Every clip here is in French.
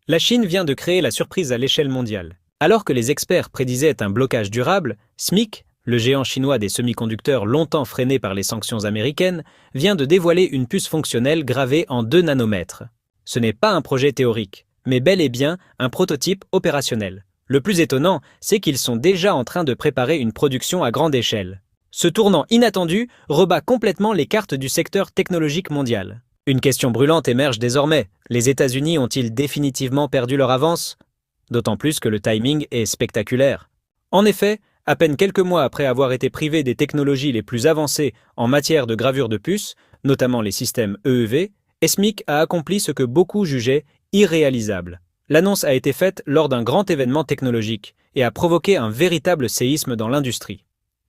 La Chine vient de créer la surprise à l'échelle mondiale. Alors que les experts prédisaient un blocage durable, SMIC, le géant chinois des semi-conducteurs longtemps freiné par les sanctions américaines, vient de dévoiler une puce fonctionnelle gravée en 2 nanomètres. Ce n'est pas un projet théorique, mais bel et bien un prototype opérationnel. Le plus étonnant, c'est qu'ils sont déjà en train de préparer une production à grande échelle. Ce tournant inattendu rebat complètement les cartes du secteur technologique mondial. Une question brûlante émerge désormais. Les États-Unis ont-ils définitivement perdu leur avance? D'autant plus que le timing est spectaculaire. En effet, à peine quelques mois après avoir été privés des technologies les plus avancées en matière de gravure de puces, notamment les systèmes EEV, SMIC a accompli ce que beaucoup jugeaient irréalisable. L'annonce a été faite lors d'un grand événement technologique et a provoqué un véritable séisme dans l'industrie.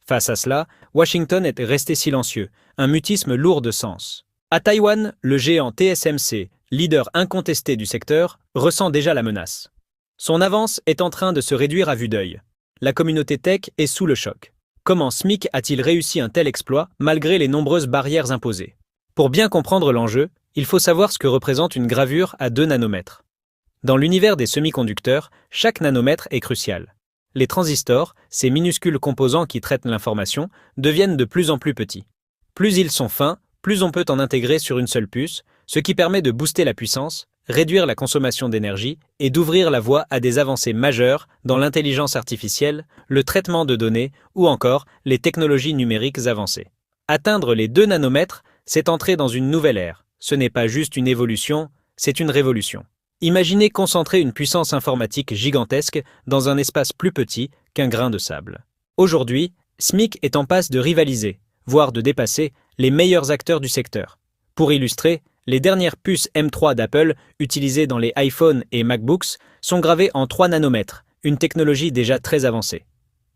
Face à cela, Washington est resté silencieux, un mutisme lourd de sens. À Taïwan, le géant TSMC, leader incontesté du secteur, ressent déjà la menace. Son avance est en train de se réduire à vue d'œil. La communauté tech est sous le choc. Comment SMIC a-t-il réussi un tel exploit malgré les nombreuses barrières imposées? Pour bien comprendre l'enjeu, il faut savoir ce que représente une gravure à 2 nanomètres. Dans l'univers des semi-conducteurs, chaque nanomètre est crucial. Les transistors, ces minuscules composants qui traitent l'information, deviennent de plus en plus petits. Plus ils sont fins, plus on peut en intégrer sur une seule puce, ce qui permet de booster la puissance, réduire la consommation d'énergie et d'ouvrir la voie à des avancées majeures dans l'intelligence artificielle, le traitement de données ou encore les technologies numériques avancées. Atteindre les 2 nanomètres, c'est entrer dans une nouvelle ère. Ce n'est pas juste une évolution, c'est une révolution. Imaginez concentrer une puissance informatique gigantesque dans un espace plus petit qu'un grain de sable. Aujourd'hui, SMIC est en passe de rivaliser, voire de dépasser les meilleurs acteurs du secteur. Pour illustrer, les dernières puces M3 d'Apple, utilisées dans les iPhones et MacBooks, sont gravées en 3 nanomètres, une technologie déjà très avancée.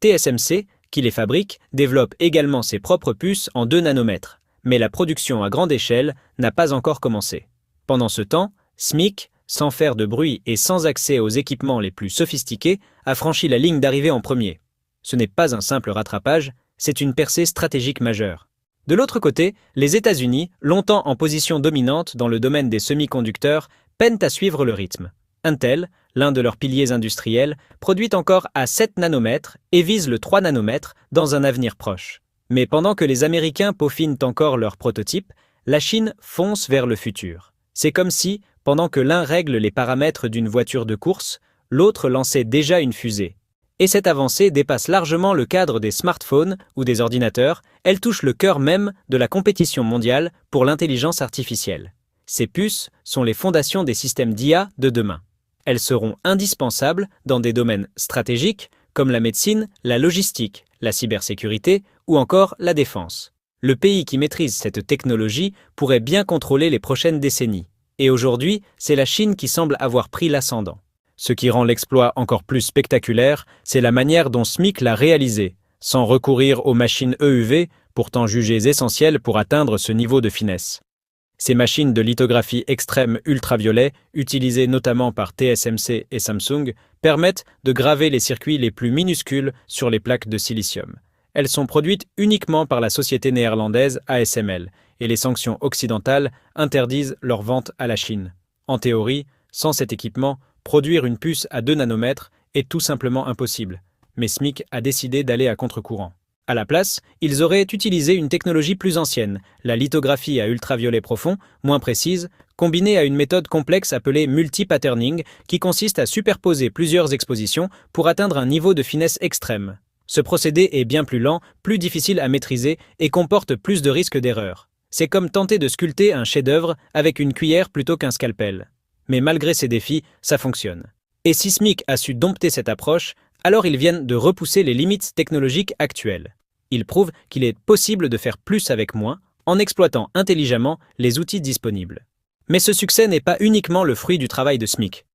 TSMC, qui les fabrique, développe également ses propres puces en 2 nanomètres, mais la production à grande échelle n'a pas encore commencé. Pendant ce temps, SMIC, sans faire de bruit et sans accès aux équipements les plus sophistiqués, a franchi la ligne d'arrivée en premier. Ce n'est pas un simple rattrapage, c'est une percée stratégique majeure. De l'autre côté, les États-Unis, longtemps en position dominante dans le domaine des semi-conducteurs, peinent à suivre le rythme. Intel, l'un de leurs piliers industriels, produit encore à 7 nanomètres et vise le 3 nanomètres dans un avenir proche. Mais pendant que les Américains peaufinent encore leurs prototypes, la Chine fonce vers le futur. C'est comme si, pendant que l'un règle les paramètres d'une voiture de course, l'autre lançait déjà une fusée. Et cette avancée dépasse largement le cadre des smartphones ou des ordinateurs, elle touche le cœur même de la compétition mondiale pour l'intelligence artificielle. Ces puces sont les fondations des systèmes d'IA de demain. Elles seront indispensables dans des domaines stratégiques comme la médecine, la logistique, la cybersécurité ou encore la défense. Le pays qui maîtrise cette technologie pourrait bien contrôler les prochaines décennies. Et aujourd'hui, c'est la Chine qui semble avoir pris l'ascendant. Ce qui rend l'exploit encore plus spectaculaire, c'est la manière dont SMIC l'a réalisé, sans recourir aux machines EUV, pourtant jugées essentielles pour atteindre ce niveau de finesse. Ces machines de lithographie extrême ultraviolet, utilisées notamment par TSMC et Samsung, permettent de graver les circuits les plus minuscules sur les plaques de silicium. Elles sont produites uniquement par la société néerlandaise ASML, et les sanctions occidentales interdisent leur vente à la Chine. En théorie, sans cet équipement, produire une puce à 2 nanomètres est tout simplement impossible, mais SMIC a décidé d'aller à contre-courant. À la place, ils auraient utilisé une technologie plus ancienne, la lithographie à ultraviolet profond, moins précise, combinée à une méthode complexe appelée multi-patterning qui consiste à superposer plusieurs expositions pour atteindre un niveau de finesse extrême. Ce procédé est bien plus lent, plus difficile à maîtriser et comporte plus de risques d'erreur. C'est comme tenter de sculpter un chef-d'œuvre avec une cuillère plutôt qu'un scalpel. Mais malgré ces défis, ça fonctionne. Et si SMIC a su dompter cette approche, alors ils viennent de repousser les limites technologiques actuelles. Ils prouvent qu'il est possible de faire plus avec moins, en exploitant intelligemment les outils disponibles. Mais ce succès n'est pas uniquement le fruit du travail de SMIC.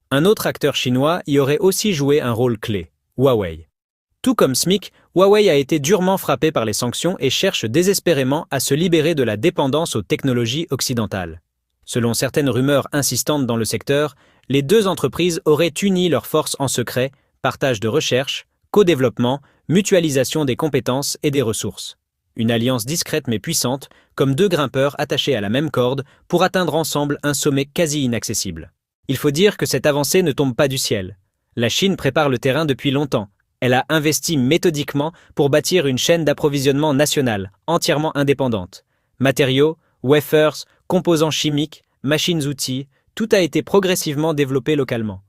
Un autre acteur chinois y aurait aussi joué un rôle clé, Huawei. Tout comme SMIC, Huawei a été durement frappé par les sanctions et cherche désespérément à se libérer de la dépendance aux technologies occidentales. Selon certaines rumeurs insistantes dans le secteur, les 2 entreprises auraient uni leurs forces en secret, partage de recherche, co-développement, mutualisation des compétences et des ressources. Une alliance discrète mais puissante, comme 2 grimpeurs attachés à la même corde pour atteindre ensemble un sommet quasi inaccessible. Il faut dire que cette avancée ne tombe pas du ciel. La Chine prépare le terrain depuis longtemps. Elle a investi méthodiquement pour bâtir une chaîne d'approvisionnement nationale, entièrement indépendante. Matériaux, wafers, composants chimiques, machines-outils, tout a été progressivement développé localement.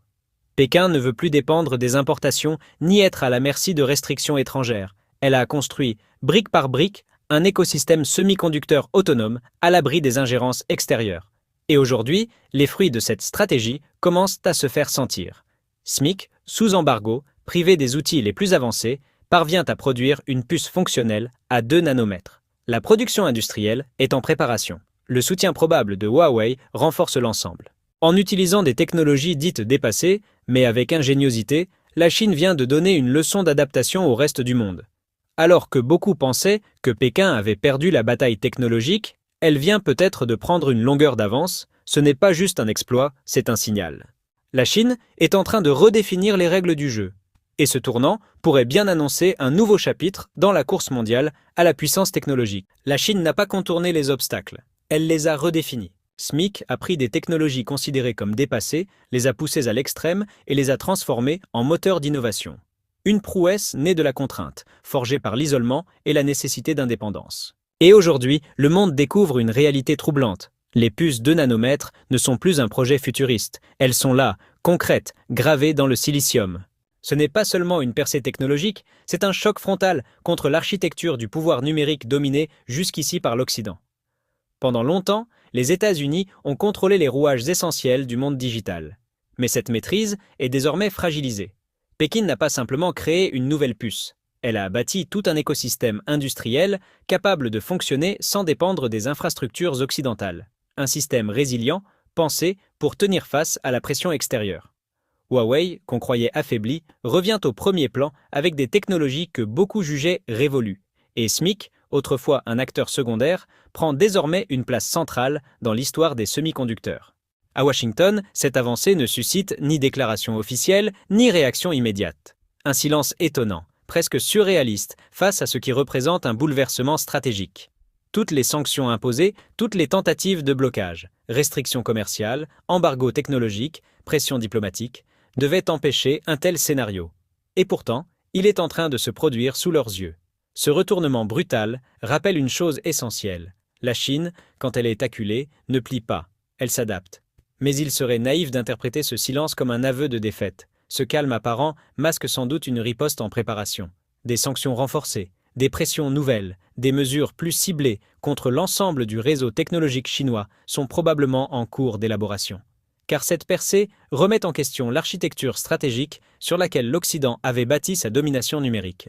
Pékin ne veut plus dépendre des importations ni être à la merci de restrictions étrangères. Elle a construit, brique par brique, un écosystème semi-conducteur autonome à l'abri des ingérences extérieures. Et aujourd'hui, les fruits de cette stratégie commencent à se faire sentir. SMIC, sous embargo, privé des outils les plus avancés, parvient à produire une puce fonctionnelle à 2 nanomètres. La production industrielle est en préparation. Le soutien probable de Huawei renforce l'ensemble. En utilisant des technologies dites dépassées, mais avec ingéniosité, la Chine vient de donner une leçon d'adaptation au reste du monde. Alors que beaucoup pensaient que Pékin avait perdu la bataille technologique, elle vient peut-être de prendre une longueur d'avance. Ce n'est pas juste un exploit, c'est un signal. La Chine est en train de redéfinir les règles du jeu. Et ce tournant pourrait bien annoncer un nouveau chapitre dans la course mondiale à la puissance technologique. La Chine n'a pas contourné les obstacles, elle les a redéfinis. SMIC a pris des technologies considérées comme dépassées, les a poussées à l'extrême et les a transformées en moteurs d'innovation. Une prouesse née de la contrainte, forgée par l'isolement et la nécessité d'indépendance. Et aujourd'hui, le monde découvre une réalité troublante. Les puces 2 nanomètres ne sont plus un projet futuriste, elles sont là, concrètes, gravées dans le silicium. Ce n'est pas seulement une percée technologique, c'est un choc frontal contre l'architecture du pouvoir numérique dominé jusqu'ici par l'Occident. Pendant longtemps, les États-Unis ont contrôlé les rouages essentiels du monde digital. Mais cette maîtrise est désormais fragilisée. Pékin n'a pas simplement créé une nouvelle puce. Elle a bâti tout un écosystème industriel capable de fonctionner sans dépendre des infrastructures occidentales. Un système résilient, pensé pour tenir face à la pression extérieure. Huawei, qu'on croyait affaibli, revient au premier plan avec des technologies que beaucoup jugeaient révolues. Et SMIC, autrefois un acteur secondaire, prend désormais une place centrale dans l'histoire des semi-conducteurs. À Washington, cette avancée ne suscite ni déclaration officielle, ni réaction immédiate. Un silence étonnant, presque surréaliste, face à ce qui représente un bouleversement stratégique. Toutes les sanctions imposées, toutes les tentatives de blocage, restrictions commerciales, embargo technologique, pression diplomatique, devaient empêcher un tel scénario. Et pourtant, il est en train de se produire sous leurs yeux. Ce retournement brutal rappelle une chose essentielle. La Chine, quand elle est acculée, ne plie pas, elle s'adapte. Mais il serait naïf d'interpréter ce silence comme un aveu de défaite. Ce calme apparent masque sans doute une riposte en préparation. Des sanctions renforcées, des pressions nouvelles, des mesures plus ciblées contre l'ensemble du réseau technologique chinois sont probablement en cours d'élaboration. Car cette percée remet en question l'architecture stratégique sur laquelle l'Occident avait bâti sa domination numérique.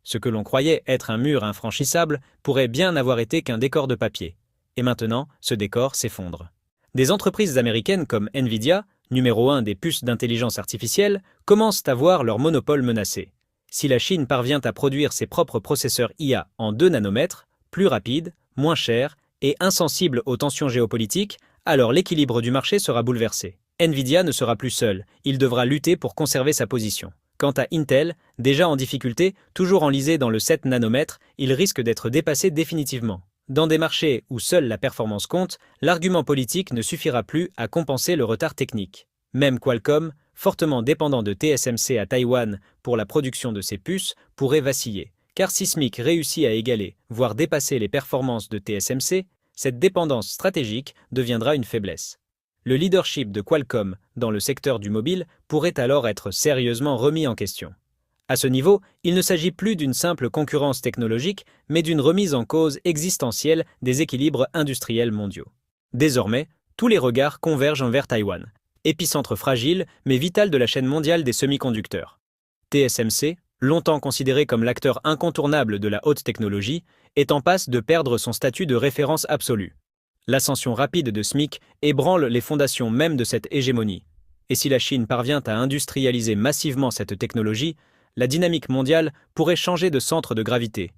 Ce que l'on croyait être un mur infranchissable pourrait bien n'avoir été qu'un décor de papier. Et maintenant, ce décor s'effondre. Des entreprises américaines comme Nvidia, numéro 1 des puces d'intelligence artificielle, commencent à voir leur monopole menacé. Si la Chine parvient à produire ses propres processeurs IA en 2 nanomètres, plus rapides, moins chers et insensibles aux tensions géopolitiques, alors l'équilibre du marché sera bouleversé. Nvidia ne sera plus seul, il devra lutter pour conserver sa position. Quant à Intel, déjà en difficulté, toujours enlisé dans le 7 nanomètres, il risque d'être dépassé définitivement. Dans des marchés où seule la performance compte, l'argument politique ne suffira plus à compenser le retard technique. Même Qualcomm, fortement dépendant de TSMC à Taïwan pour la production de ses puces, pourrait vaciller. Car si SMIC réussit à égaler, voire dépasser les performances de TSMC, cette dépendance stratégique deviendra une faiblesse. Le leadership de Qualcomm dans le secteur du mobile pourrait alors être sérieusement remis en question. À ce niveau, il ne s'agit plus d'une simple concurrence technologique, mais d'une remise en cause existentielle des équilibres industriels mondiaux. Désormais, tous les regards convergent vers Taïwan, épicentre fragile mais vital de la chaîne mondiale des semi-conducteurs. TSMC, longtemps considéré comme l'acteur incontournable de la haute technologie, est en passe de perdre son statut de référence absolue. L'ascension rapide de SMIC ébranle les fondations même de cette hégémonie. Et si la Chine parvient à industrialiser massivement cette technologie, la dynamique mondiale pourrait changer de centre de gravité.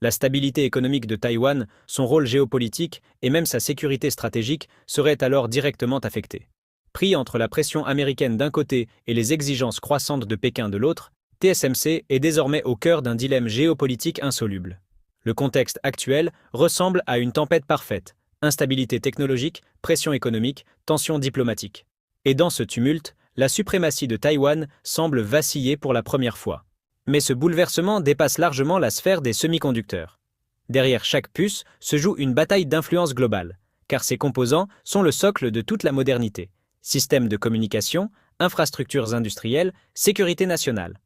La stabilité économique de Taïwan, son rôle géopolitique et même sa sécurité stratégique seraient alors directement affectés. Pris entre la pression américaine d'un côté et les exigences croissantes de Pékin de l'autre, TSMC est désormais au cœur d'un dilemme géopolitique insoluble. Le contexte actuel ressemble à une tempête parfaite. Instabilité technologique, pression économique, tensions diplomatiques. Et dans ce tumulte, la suprématie de Taïwan semble vaciller pour la première fois. Mais ce bouleversement dépasse largement la sphère des semi-conducteurs. Derrière chaque puce se joue une bataille d'influence globale, car ces composants sont le socle de toute la modernité. Systèmes de communication, infrastructures industrielles, sécurité nationale.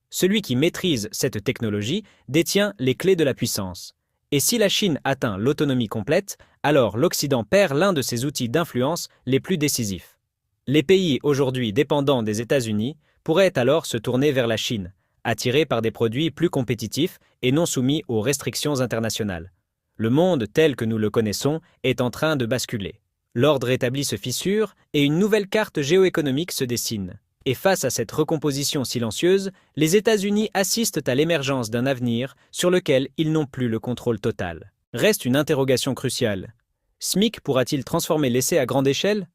Celui qui maîtrise cette technologie détient les clés de la puissance. Et si la Chine atteint l'autonomie complète, alors l'Occident perd l'un de ses outils d'influence les plus décisifs. Les pays aujourd'hui dépendants des États-Unis pourraient alors se tourner vers la Chine, attirés par des produits plus compétitifs et non soumis aux restrictions internationales. Le monde tel que nous le connaissons est en train de basculer. L'ordre établi se fissure et une nouvelle carte géoéconomique se dessine. Et face à cette recomposition silencieuse, les États-Unis assistent à l'émergence d'un avenir sur lequel ils n'ont plus le contrôle total. Reste une interrogation cruciale. SMIC pourra-t-il transformer l'essai à grande échelle?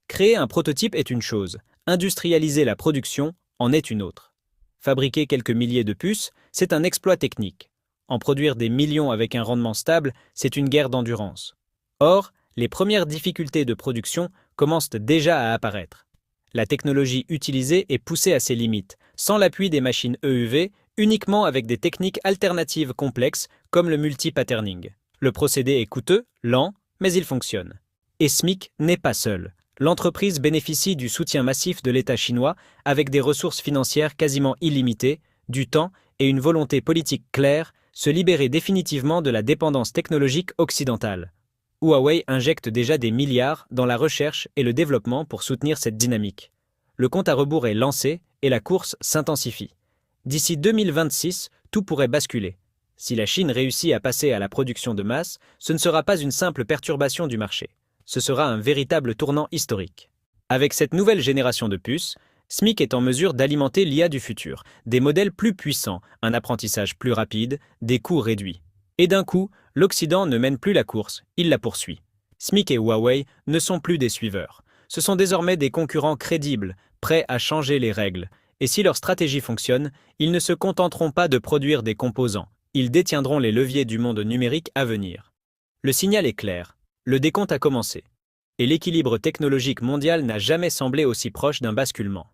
Créer un prototype est une chose, industrialiser la production en est une autre. Fabriquer quelques milliers de puces, c'est un exploit technique. En produire des millions avec un rendement stable, c'est une guerre d'endurance. Or, les premières difficultés de production commencent déjà à apparaître. La technologie utilisée est poussée à ses limites, sans l'appui des machines EUV, uniquement avec des techniques alternatives complexes comme le multi-patterning. Le procédé est coûteux, lent, mais il fonctionne. Et SMIC n'est pas seul. L'entreprise bénéficie du soutien massif de l'État chinois avec des ressources financières quasiment illimitées, du temps et une volonté politique claire, se libérer définitivement de la dépendance technologique occidentale. Huawei injecte déjà des milliards dans la recherche et le développement pour soutenir cette dynamique. Le compte à rebours est lancé et la course s'intensifie. D'ici 2026, tout pourrait basculer. Si la Chine réussit à passer à la production de masse, ce ne sera pas une simple perturbation du marché. Ce sera un véritable tournant historique. Avec cette nouvelle génération de puces, SMIC est en mesure d'alimenter l'IA du futur, des modèles plus puissants, un apprentissage plus rapide, des coûts réduits. Et d'un coup, l'Occident ne mène plus la course, il la poursuit. SMIC et Huawei ne sont plus des suiveurs. Ce sont désormais des concurrents crédibles, prêts à changer les règles. Et si leur stratégie fonctionne, ils ne se contenteront pas de produire des composants. Ils détiendront les leviers du monde numérique à venir. Le signal est clair. Le décompte a commencé. Et l'équilibre technologique mondial n'a jamais semblé aussi proche d'un basculement.